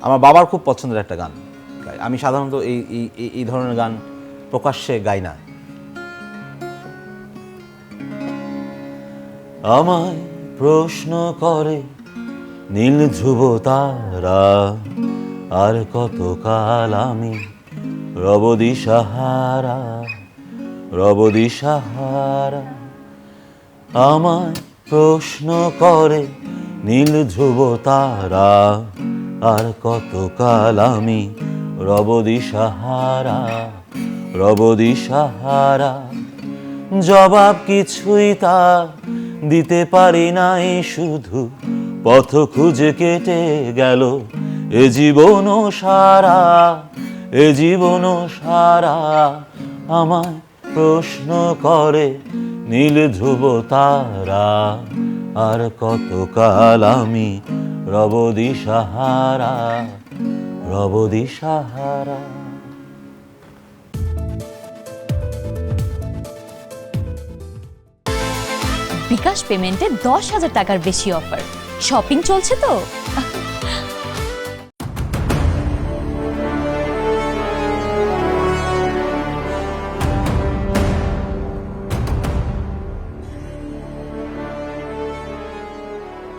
আমার বাবার খুব পছন্দের একটা গান গাই। আমি সাধারণত এই ধরনের গান প্রকাশ্যে গাই না। আমায় প্রশ্ন করে নীল ধ্রুব তারা, আর কতকাল আমি রব দিশাহারা, রব দিশাহারা। আমায় প্রশ্ন করে নীল ধ্রুব তারা, আর কতকাল আমি রব দিশাহারা, রব দিশাহারা। জবাব কিছুই তা দিতে পারি নাই, শুধু পথ খুঁজে কেটে গেল এ জীবন সারা, এ জীবন সারা। আমায় প্রশ্ন করে নীল ধ্রুব তারা, আর কতকাল আমি রব দিশাহারা, রব দিশাহারা। বিকাশ পেমেন্টে 10,000 টাকার বেশি অফার। শপিং চলছে তো।